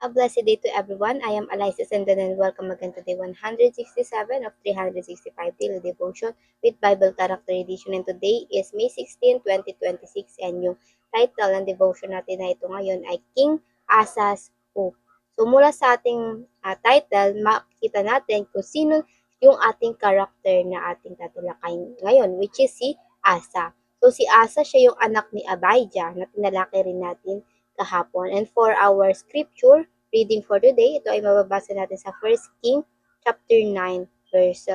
A blessed day to everyone. I am Eliza Sandan and welcome again to day 167 of 365 Daily Devotion with Bible Character Edition. And today is May 16, 2026 and yung title ng devotion natin na ito ngayon ay King Asa's Hope. So mula sa ating title, makikita natin kung sino yung ating character na ating tatalakayin ngayon, which is si Asa. So si Asa, siya yung anak ni Abijah na tinalaki rin natin kahapon. And for our scripture reading for today, ito ay mababasa natin sa 1 King chapter 9 verse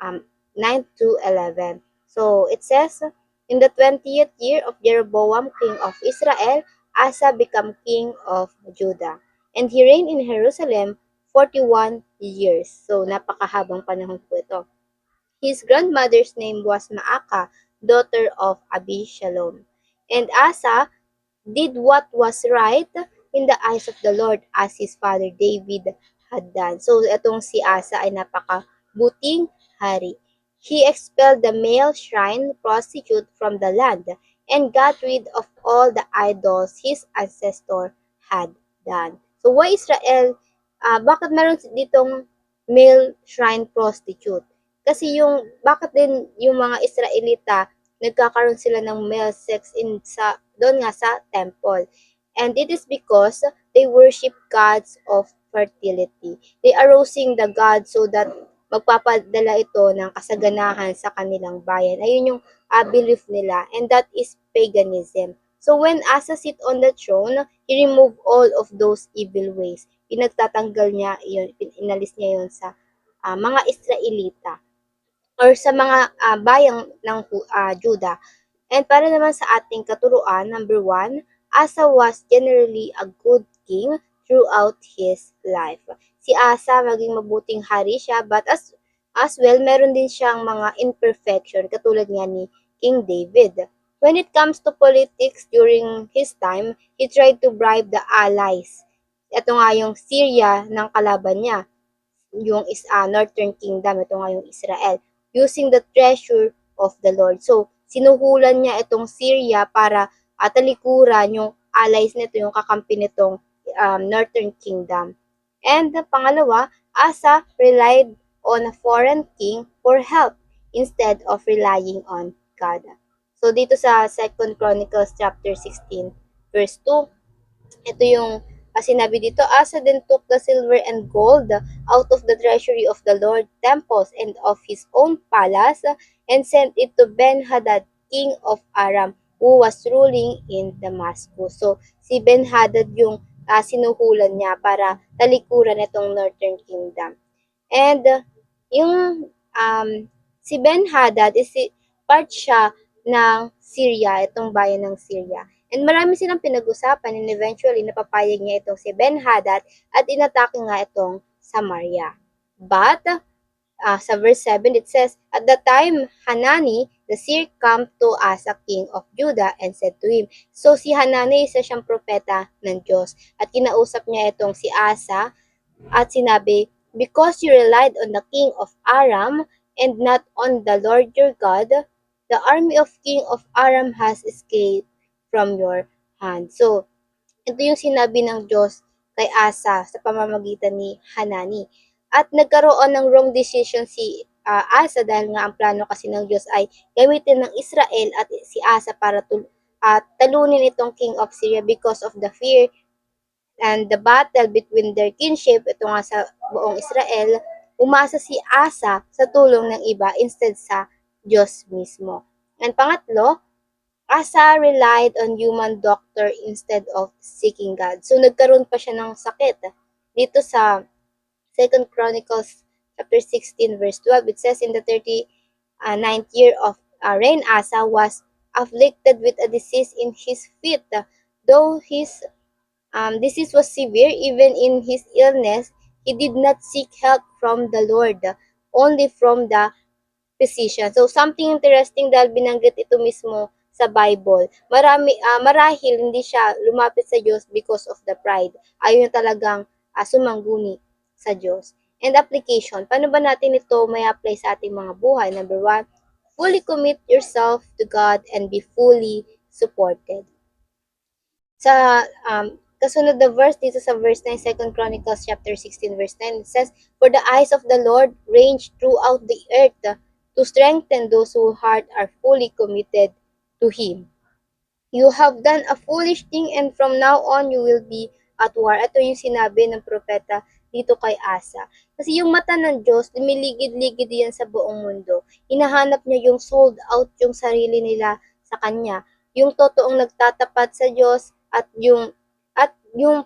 9 to 11. So it says, in the 20th year of Jeroboam king of Israel, Asa became king of Judah. And he reigned in Jerusalem 41 years. So napakahabang panahon po ito. His grandmother's name was Maacah, daughter of Abishalom. And Asa did what was right in the eyes of the Lord as his father David had done. So itong si Asa ay napakabuting hari. He expelled the male shrine prostitute from the land and got rid of all the idols his ancestor had done. So why Israel, bakit meron ditong male shrine prostitute? Kasi bakit din yung mga Israelita nagkakaroon sila ng male sex doon nga sa temple. And it is because they worship gods of fertility. They are roasting the god so that magpapadala ito ng kasaganahan sa kanilang bayan. Ayun yung belief nila, and that is paganism. So when Asa sit on the throne, he removed all of those evil ways. Pinagtatanggal niya yun, inalis niya yun sa mga Israelita or sa mga bayang ng Judah. And para naman sa ating katuruan, number 1, Asa was generally a good king throughout his life. Si Asa, maging mabuting hari siya, but as well, meron din siyang mga imperfection, katulad nga ni King David. When it comes to politics during his time, he tried to bribe the allies. Ito nga yung Syria ng kalaban niya, yung Northern Kingdom, ito nga yung Israel, using the treasure of the Lord. So, sinuhulan niya itong Syria para talikuran yung allies nito, yung kakampi nitong Northern Kingdom. And pangalawa, Asa relied on a foreign king for help instead of relying on God. So, dito sa 2 Chronicles chapter 16, verse 2, ito yung sinabi dito, Asa then took the silver and gold out of the treasury of the Lord temples and of his own palace and sent it to Ben-Hadad, king of Aram, who was ruling in Damascus. So, si Ben-Hadad yung sinuhulan niya para talikuran itong Northern Kingdom. And yung si Ben-Hadad is part siya ng Syria, itong bayan ng Syria. And marami silang pinag-usapan and eventually napapayag niya itong si Ben-Hadad at inatake nga itong Samaria. But, sa verse 7 it says, at the time Hanani, the seer came to Asa, king of Judah, and said to him, so si Hanani isa siyang propeta ng Diyos at kinausap niya itong si Asa at sinabi, because you relied on the king of Aram and not on the Lord your God, the army of king of Aram has escaped from your hand. So, ito yung sinabi ng Diyos kay Asa sa pamamagitan ni Hanani. At nagkaroon ng wrong decision si Asa dahil nga ang plano kasi ng Diyos ay gamitin ng Israel at si Asa para talunin itong king of Syria because of the fear and the battle between their kinship, ito nga sa buong Israel, umasa si Asa sa tulong ng iba instead sa Diyos mismo. And pangatlo, Asa relied on human doctor instead of seeking God. So nagkaroon pa siya ng sakit. Dito sa 2 Chronicles chapter 16 verse 12, it says, in the 39th year of reign, Asa was afflicted with a disease in his feet. Though his disease was severe, even in his illness, he did not seek help from the Lord, only from the physician. So, something interesting dahil binanggit ito mismo sa Bible. Marahil hindi siya lumapit sa Diyos because of the pride. Ayaw niya talagang sumangguni sa Diyos. And application, paano ba natin ito may apply sa ating mga buhay? Number 1, fully commit yourself to God and be fully supported. Sa kasunod na verse dito sa verse 9, Second Chronicles chapter 16 verse 10, it says, "For the eyes of the Lord range throughout the earth to strengthen those whose heart are fully committed to Him." You have done a foolish thing and from now on you will be at war. Ito yung sinabi ng propeta dito kay Asa. Kasi yung mata ng Diyos, lumiligid-ligid yan sa buong mundo. Hinahanap niya yung sold out yung sarili nila sa Kanya. Yung totoong nagtatapat sa Diyos at yung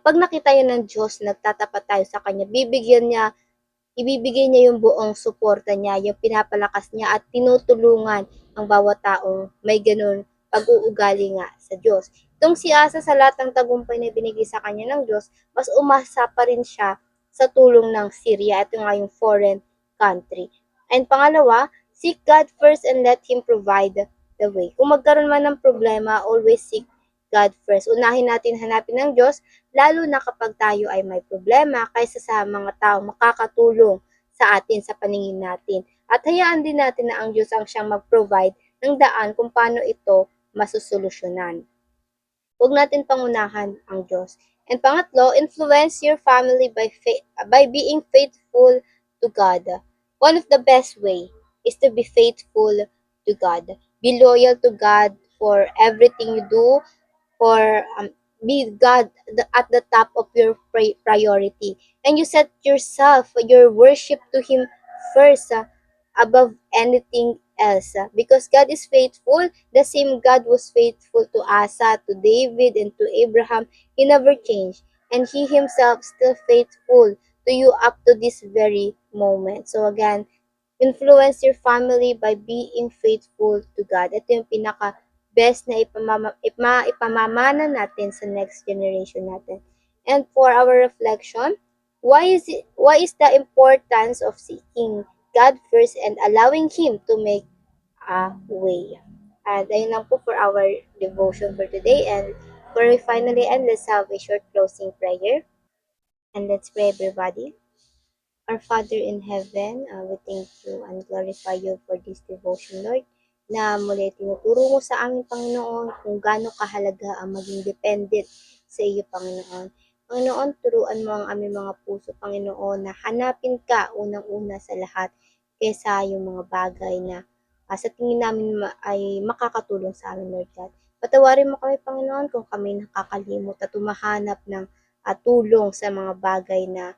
pag nakita yan ng Diyos, nagtatapat tayo sa Kanya, ibibigay niya yung buong suporta niya, yung pinapalakas niya at tinutulungan ang bawat taong may ganun pag-uugali nga sa Diyos. Itong si Asa sa lahat ng tagumpay na binigay sa kanya ng Diyos, mas umasa pa rin siya sa tulong ng Syria. Ito nga yung foreign country. And pangalawa, seek God first and let Him provide the way. Kung magkaroon man ng problema, always seek God first. Unahin natin hanapin ng Diyos, lalo na kapag tayo ay may problema kaysa sa mga taong makakatulong sa atin sa paningin natin. At hayaan din natin na ang Diyos ang siyang mag-provide ng daan kung paano ito masusolusyonan. Huwag natin pangunahan ang Diyos. And pangatlo, influence your family by being faithful to God. One of the best way is to be faithful to God. Be loyal to God for everything you do, for be God at the top of your priority. And you set yourself, your worship to Him first above anything else. Because God is faithful, the same God was faithful to Asa, to David, and to Abraham. He never changed. And He Himself still faithful to you up to this very moment. So again, influence your family by being faithful to God. Ito yung pinaka best na ipamamana natin sa next generation natin. And for our reflection, why is the importance of seeking God first and allowing Him to make a way? And ayun lang po for our devotion for today. And for we finally end, let's have a short closing prayer. And let's pray, everybody. Our Father in heaven, we thank you and glorify you for this devotion, Lord, na muli tinuturo mo sa aming Panginoon kung gaano kahalaga ang maging dependent sa iyo, Panginoon. Panginoon, turuan mo ang aming mga puso, Panginoon, na hanapin ka unang-una sa lahat kaysa yung mga bagay na sa tingin namin ay makakatulong sa amin, Lord God. Patawarin mo kami, Panginoon, kung kami nakakalimot at tumahanap ng tulong sa mga bagay na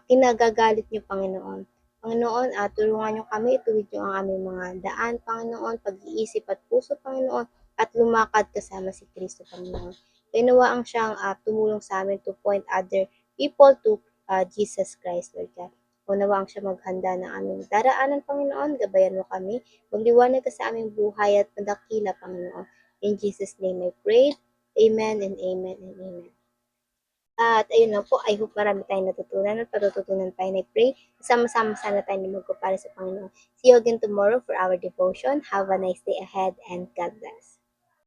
kinagagalit niyo, Panginoon. Panginoon, tulungan niyo kami, ituwid niyo ang aming mga daan, Panginoon, pag-iisip at puso, Panginoon, at lumakad kasama si Kristo, Panginoon. Kaya ang siyang tumulong sa amin to point other people to Jesus Christ, Lord God. Nawa ang siya maghanda ng aming daraanan, Panginoon. Gabayan mo kami. Magliwanag ka sa aming buhay at madakila, Panginoon. In Jesus' name I pray. Amen and amen and amen. At ayun lang po, I hope marami tayong natutunan at patututunan tayo na pray. Sama-sama sana tayo na magpapara sa Panginoon. See you again tomorrow for our devotion. Have a nice day ahead and God bless.